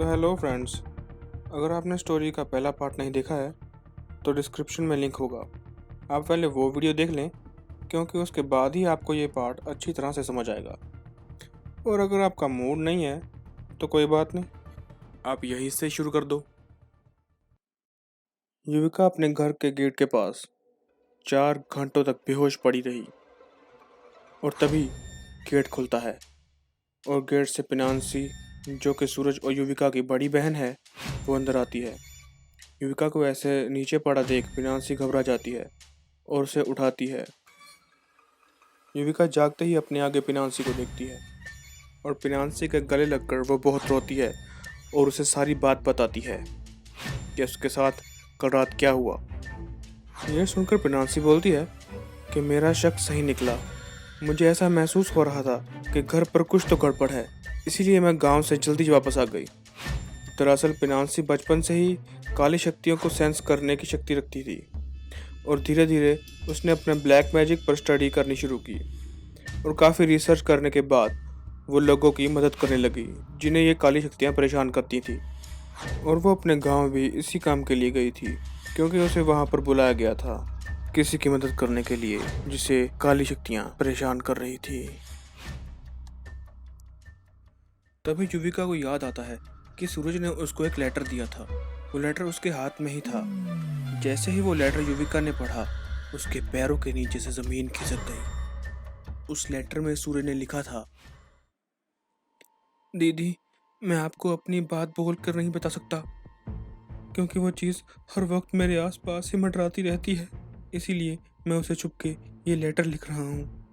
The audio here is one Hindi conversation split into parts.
Hello friends. अगर आपने स्टोरी का पहला पार्ट नहीं देखा है तो डिस्क्रिप्शन में लिंक होगा। आप पहले वो वीडियो देख लें क्योंकि उसके बाद ही आपको ये पार्ट अच्छी तरह से समझ आएगा। और अगर आपका मूड नहीं है तो कोई बात नहीं, आप यहीं से शुरू कर दो। युविका अपने घर के गेट के पास 4 घंटों तक बेहोश पड़ी रही और तभी गेट खुलता है और गेट से पिनांसी, जो कि सूरज और युविका की बड़ी बहन है, वो अंदर आती है। युविका को ऐसे नीचे पड़ा देख पिनांसी घबरा जाती है और उसे उठाती है। युविका जागते ही अपने आगे पिनांसी को देखती है और पिनांसी के गले लगकर वो बहुत रोती है और उसे सारी बात बताती है कि उसके साथ कल रात क्या हुआ। यह सुनकर पिनांसी बोलती है कि मेरा शक सही निकला। मुझे ऐसा महसूस हो रहा था कि घर पर कुछ तो गड़बड़ है, इसीलिए मैं गांव से जल्दी वापस आ गई। दरअसल पिनांसी बचपन से ही काली शक्तियों को सेंस करने की शक्ति रखती थी और धीरे धीरे उसने अपने ब्लैक मैजिक पर स्टडी करनी शुरू की और काफ़ी रिसर्च करने के बाद वो लोगों की मदद करने लगी जिन्हें ये काली शक्तियाँ परेशान करती थी। और वो अपने गांव भी इसी काम के लिए गई थी क्योंकि उसे वहाँ पर बुलाया गया था किसी की मदद करने के लिए जिसे काली शक्तियाँ परेशान कर रही थी। तभी युविका को याद आता है कि सूरज ने उसको एक लेटर दिया था। वो लेटर उसके हाथ में ही था। जैसे ही वो लेटर युविका ने पढ़ा, उसके पैरों के नीचे से जमीन खिसक गई। उस लेटर में सूरज ने लिखा था, दीदी, मैं आपको अपनी बात बोल कर नहीं बता सकता क्योंकि वो चीज़ हर वक्त मेरे आसपास ही मंडराती रहती है, इसीलिए मैं उसे छुप के ये लेटर लिख रहा हूँ।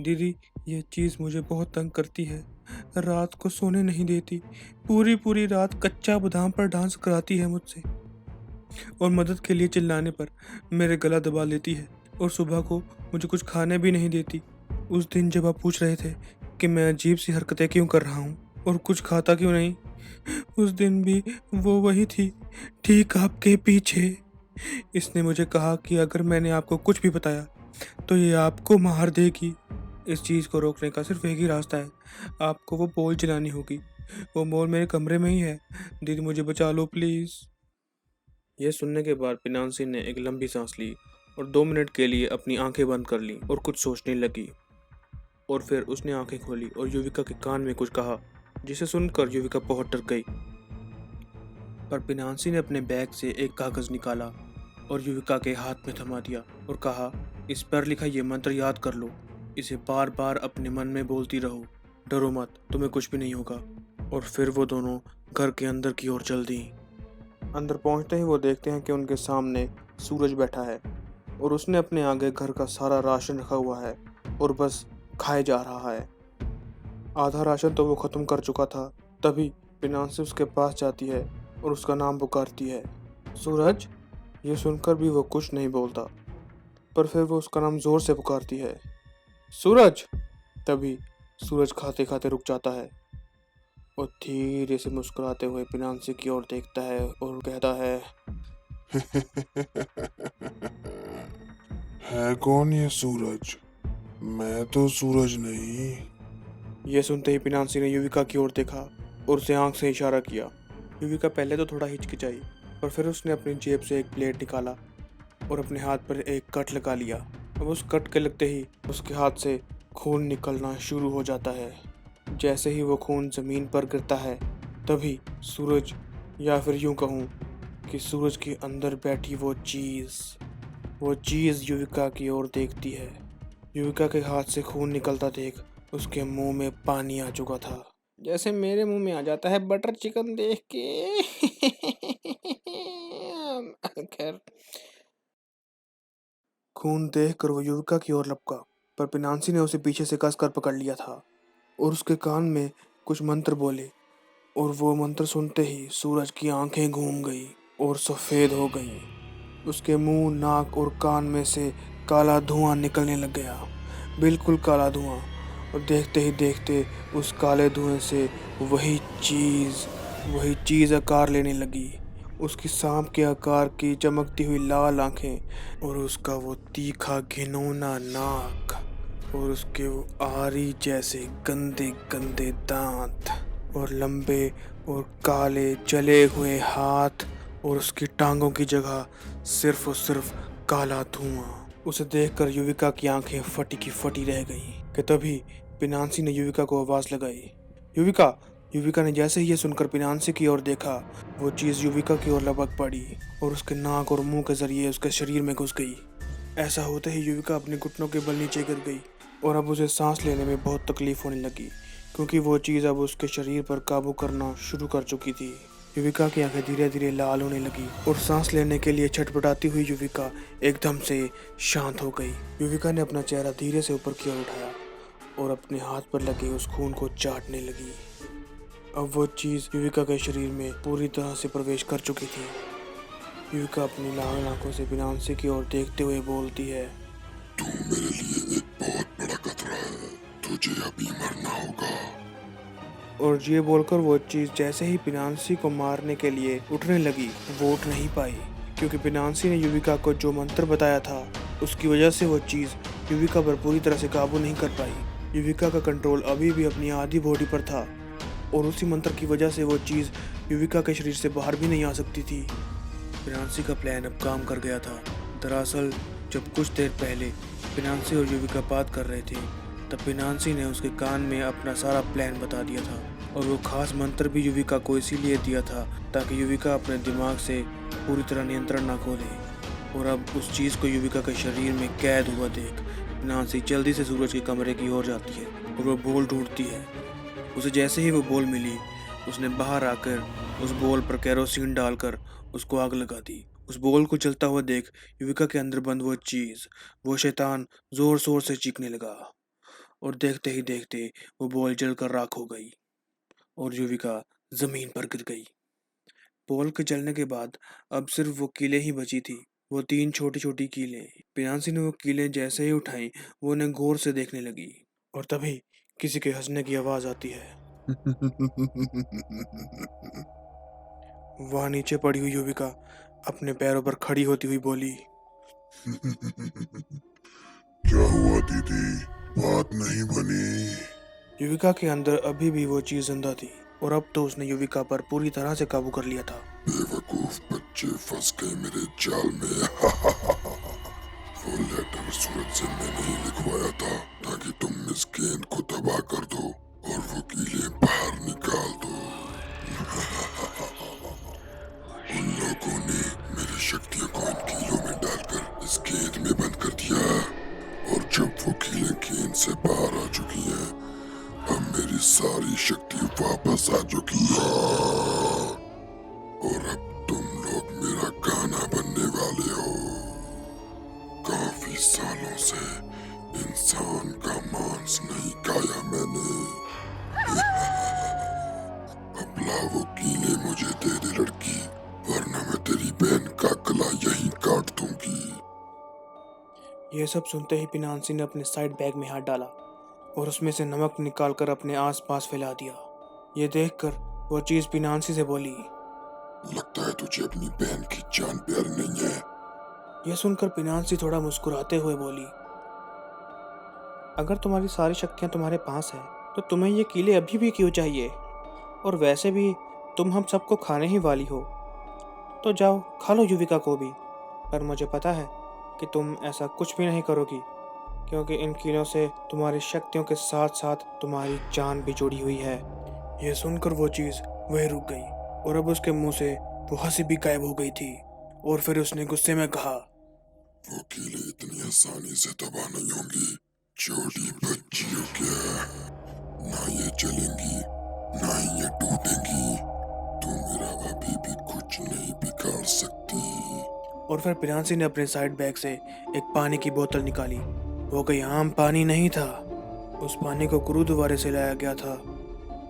दीदी, ये चीज़ मुझे बहुत तंग करती है, रात को सोने नहीं देती, पूरी पूरी रात कच्चा बादाम पर डांस कराती है मुझसे और मदद के लिए चिल्लाने पर मेरे गला दबा लेती है और सुबह को मुझे कुछ खाने भी नहीं देती। उस दिन जब आप पूछ रहे थे कि मैं अजीब सी हरकतें क्यों कर रहा हूँ और कुछ खाता क्यों नहीं, उस दिन भी वो वही थी, ठीक आपके पीछे। इसने मुझे कहा कि अगर मैंने आपको कुछ भी बताया तो ये आपको मार देगी। इस चीज़ को रोकने का सिर्फ एक ही रास्ता है, आपको वो बॉल जलानी होगी। वो बॉल मेरे कमरे में ही है, दीदी मुझे बचा लो प्लीज़। यह सुनने के बाद पिनांसी ने एक लंबी सांस ली और 2 मिनट के लिए अपनी आंखें बंद कर ली और कुछ सोचने लगी। और फिर उसने आंखें खोली और युविका के कान में कुछ कहा जिसे सुनकर युविका बहुत डर गई। पर पिनांसी ने अपने बैग से एक कागज़ निकाला और युविका के हाथ में थमा दिया और कहा, इस पर लिखा ये मंत्र याद कर लो, इसे बार बार अपने मन में बोलती रहो, डरो मत, तुम्हें कुछ भी नहीं होगा। और फिर वो दोनों घर के अंदर की ओर चल दी। अंदर पहुंचते ही वो देखते हैं कि उनके सामने सूरज बैठा है और उसने अपने आगे घर का सारा राशन रखा हुआ है और बस खाए जा रहा है। आधा राशन तो वो ख़त्म कर चुका था। तभी पिनांसी उसके पास जाती है और उसका नाम पुकारती है, सूरज। ये सुनकर भी वो कुछ नहीं बोलता, पर फिर वो उसका नाम ज़ोर से पुकारती है, सूरज। तभी सूरज खाते खाते रुक जाता है और धीरे से मुस्कुराते हुए पिनांसी की ओर देखता है और कहता है, है कौन ये सूरज? मैं तो सूरज नहीं। ये सुनते ही पिनांसी ने युविका की ओर देखा और उसे आंख से इशारा किया। युविका पहले तो थोड़ा हिचकिचाई, पर फिर उसने अपनी जेब से एक प्लेट निकाला और अपने हाथ पर एक कट लगा लिया। अब उस कट के लगते ही उसके हाथ से खून निकलना शुरू हो जाता है। जैसे ही वो खून ज़मीन पर गिरता है तभी सूरज, या फिर यूं कहूँ कि सूरज के अंदर बैठी वो चीज़ युविका की ओर देखती है। युविका के हाथ से खून निकलता देख उसके मुंह में पानी आ चुका था, जैसे मेरे मुंह में आ जाता है बटर चिकन देख के। खैर, खून देखकर वो युविका की ओर लपका, पर पिनांसी ने उसे पीछे से कसकर पकड़ लिया था और उसके कान में कुछ मंत्र बोले और वो मंत्र सुनते ही सूरज की आंखें घूम गई और सफ़ेद हो गई। उसके मुंह, नाक और कान में से काला धुआं निकलने लग गया, बिल्कुल काला धुआं। और देखते ही देखते उस काले धुएं से वही चीज़ आकार लेने लगी। उसकी सांप के आकार की चमकती हुई लाल आंखें और उसका वो तीखा घिनौना नाक और उसके वो आरी जैसे गंदे गंदे दांत और लंबे और काले जले हुए हाथ और उसकी टांगों की जगह सिर्फ और सिर्फ काला धुआं। उसे देखकर युविका की आंखें फटी की फटी रह गईं कि तभी पिनांसी ने युविका को आवाज लगाई, युविका। युविका ने जैसे ही ये सुनकर पिनांसी की ओर देखा, वो चीज युविका की ओर लपक पड़ी और उसके नाक और मुंह के जरिए उसके शरीर में घुस गई। ऐसा होते ही युविका अपने घुटनों के बल नीचे गिर गई और अब उसे सांस लेने में बहुत तकलीफ होने लगी, क्योंकि वो चीज़ अब उसके शरीर पर काबू करना शुरू कर चुकी थी। युविका की आंखें धीरे धीरे लाल होने लगी और सांस लेने के लिए छटपटाती हुई युविका एकदम से शांत हो गई। युविका ने अपना चेहरा धीरे से ऊपर की ओर उठाया और अपने हाथ पर लगे उस खून को चाटने लगी। अब वो चीज़ युविका के शरीर में पूरी तरह से प्रवेश कर चुकी थी। युविका अपनी लाल आंखों से पिनांसी की ओर देखते हुए बोलती है, तू मेरे लिए एक बहुत बड़ा खतरा है, तुझे अभी मरना होगा। और ये बोलकर वो चीज़ जैसे ही पिनांसी को मारने के लिए उठने लगी, वो उठ नहीं पाई, क्योंकि पिनांसी ने युविका को जो मंत्र बताया था उसकी वजह से वो चीज़ युविका पर पूरी तरह से काबू नहीं कर पाई। युविका का कंट्रोल अभी भी अपनी आधी बॉडी पर था और उसी मंत्र की वजह से वो चीज़ युविका के शरीर से बाहर भी नहीं आ सकती थी। पिनांसी का प्लान अब काम कर गया था। दरअसल जब कुछ देर पहले पिनांसी और युविका बात कर रहे थे, तब पिनांसी ने उसके कान में अपना सारा प्लान बता दिया था और वो खास मंत्र भी युविका को इसीलिए दिया था ताकि युविका अपने दिमाग से पूरी तरह नियंत्रण ना खो ले। और अब उस चीज़ को युविका के शरीर में कैद हुआ देख पिनांसी जल्दी से सूरज के कमरे की ओर जाती है और वो बॉल ढूंढती है। उसे जैसे ही वो बॉल मिली, उसने बाहर आकर उस बॉल पर केरोसिन डालकर उसको आग लगा दी। उस बॉल को जलता हुआ देख युविका के अंदर बंद वो चीज, वो शैतान जोर शोर से चीखने लगा और देखते ही देखते वो बॉल जलकर राख हो गई और युविका जमीन पर गिर गई। बॉल के जलने के बाद अब सिर्फ वो कीलें ही बची थी, वो 3 छोटी छोटी कीलें। पिनांसी ने वो कीलें जैसे ही उठाई, वो उन्हें गौर से देखने लगी और तभी किसी के हंसने की आवाज आती है। वहां नीचे पड़ी हुई युविका अपने पैरों पर खड़ी होती हुई बोली, क्या हुआ दीदी, बात नहीं बनी? युविका के अंदर अभी भी वो चीज जिंदा थी और अब तो उसने युविका पर पूरी तरह से काबू कर लिया था। बेवकूफ बच्चे फंस गए मेरे जाल में। वो लेटर सूरज से मैंने ही लिखवाया था ताकि तुम इस गेंद को तबाह कर दो और वो कीले बाहर निकाल दो। उन लोगों ने मेरी शक्तियों को इन कीलों में डालकर इस गेंद में बंद कर दिया और जब वो कीलें गेंद से बाहर आ चुकी हैं, अब मेरी सारी शक्ति वापस आ चुकी है और अब तुम लोग मेरा गाना बनने वाले हो। काफी सालों से इंसान का मांस नहीं खाया मैंने। अब ला वो कीले मुझे दे दे लड़की, वरना मैं तेरी बहन का गला यहीं काट दूंगी। यह सब सुनते ही पिनांसी ने अपने साइड बैग में हाथ डाला और उसमें से नमक निकालकर अपने आसपास फैला दिया। ये देखकर वो चीज पिनांसी से बोली, लगता है तुझे अपनी बहन की जान प्यारी नहीं है। यह सुनकर पिनांसी थोड़ा मुस्कुराते हुए बोली, अगर तुम्हारी सारी शक्तियां तुम्हारे पास है तो तुम्हें ये कीले अभी भी क्यों चाहिए? और वैसे भी तुम हम सबको खाने ही वाली हो, तो जाओ खा लो युविका को भी। पर मुझे पता है कि तुम ऐसा कुछ भी नहीं करोगी, क्योंकि इन कीलों से तुम्हारी शक्तियों के साथ साथ तुम्हारी जान भी जुड़ी हुई है। यह सुनकर वो चीज वहीं रुक गई और अब उसके मुंह से वो हंसी भी गायब हो गई थी और फिर उसने गुस्से में कहा, वो कीले इतनी आसानी से तबाह नहीं होंगी, छोटी बच्चियों क्या, ना ये चलेंगी ना ही ये टूटेंगी। तू मेरा अभी भी कुछ नहीं बिगाड़ सकती। और फिर पिनांसी ने अपने साइड बैग से एक पानी की बोतल निकाली। वो कोई आम पानी नहीं था, उस पानी को गुरुद्वारे से लाया गया था।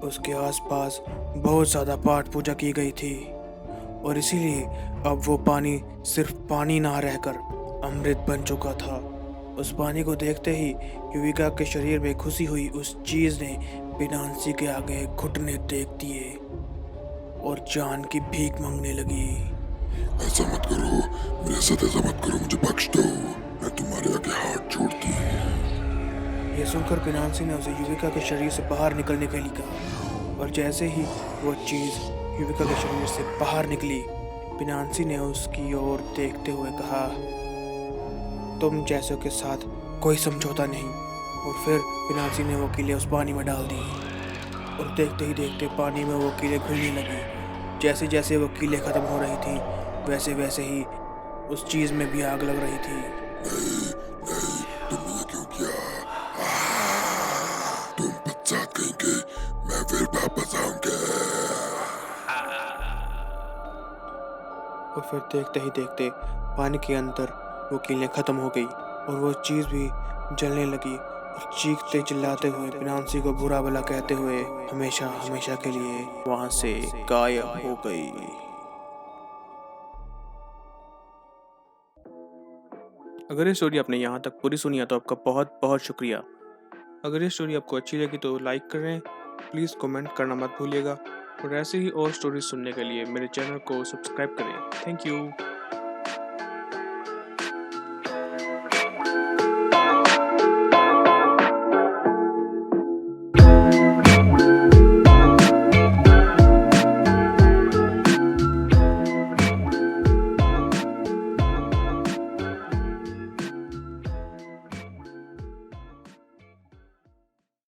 उसके आसपास बहुत ज़्यादा पाठ पूजा की गई थी और इसीलिए अब वो पानी सिर्फ पानी ना रहकर अमृत बन चुका था। उस पानी को देखते ही युविका के शरीर में घुसी हुई उस चीज़ ने पिनांसी के आगे घुटने टेक दिए और जान की भीख मांगने लगी। ऐसा मत करो, मेरे साथ ऐसा मत करो, मुझे बख्श दो, मैं तुम्हारे आगे हाथ जोड़ती हूँ। यह सुनकर पिनांसी ने उसे युविका के शरीर से बाहर निकलने के लिए कहा और जैसे ही वो चीज़ युविका के शरीर से बाहर निकली, पिनांसी ने उसकी ओर देखते हुए कहा, तुम जैसों के साथ कोई समझौता नहीं। और फिर पिनांसी ने वो कीलें उस पानी में डाल दी और देखते ही देखते पानी में वो कीलें घुलने लगी। जैसे जैसे वो कीलें खत्म हो रही थी, वैसे वैसे ही उस चीज़ में भी आग लग रही थी। नहीं नहीं, तुमने ये क्यों किया? तुम बच्चात कहेंगे, मैं फिर वापस आऊंगा। और फिर देखते ही देखते पानी के अंदर वो कीलें खत्म हो गई और वो चीज़ भी जलने लगी और चीखते चिल्लाते हुए पिनांसी को बुरा भला कहते हुए हमेशा हमेशा के लिए वहाँ से गायब हो गई। अगर ये स्टोरी आपने यहाँ तक पूरी सुनी है तो आपका बहुत बहुत शुक्रिया। अगर ये स्टोरी आपको अच्छी लगी तो लाइक करें, प्लीज़ कमेंट करना मत भूलिएगा और ऐसे ही और स्टोरीज सुनने के लिए मेरे चैनल को सब्सक्राइब करें। Thank you.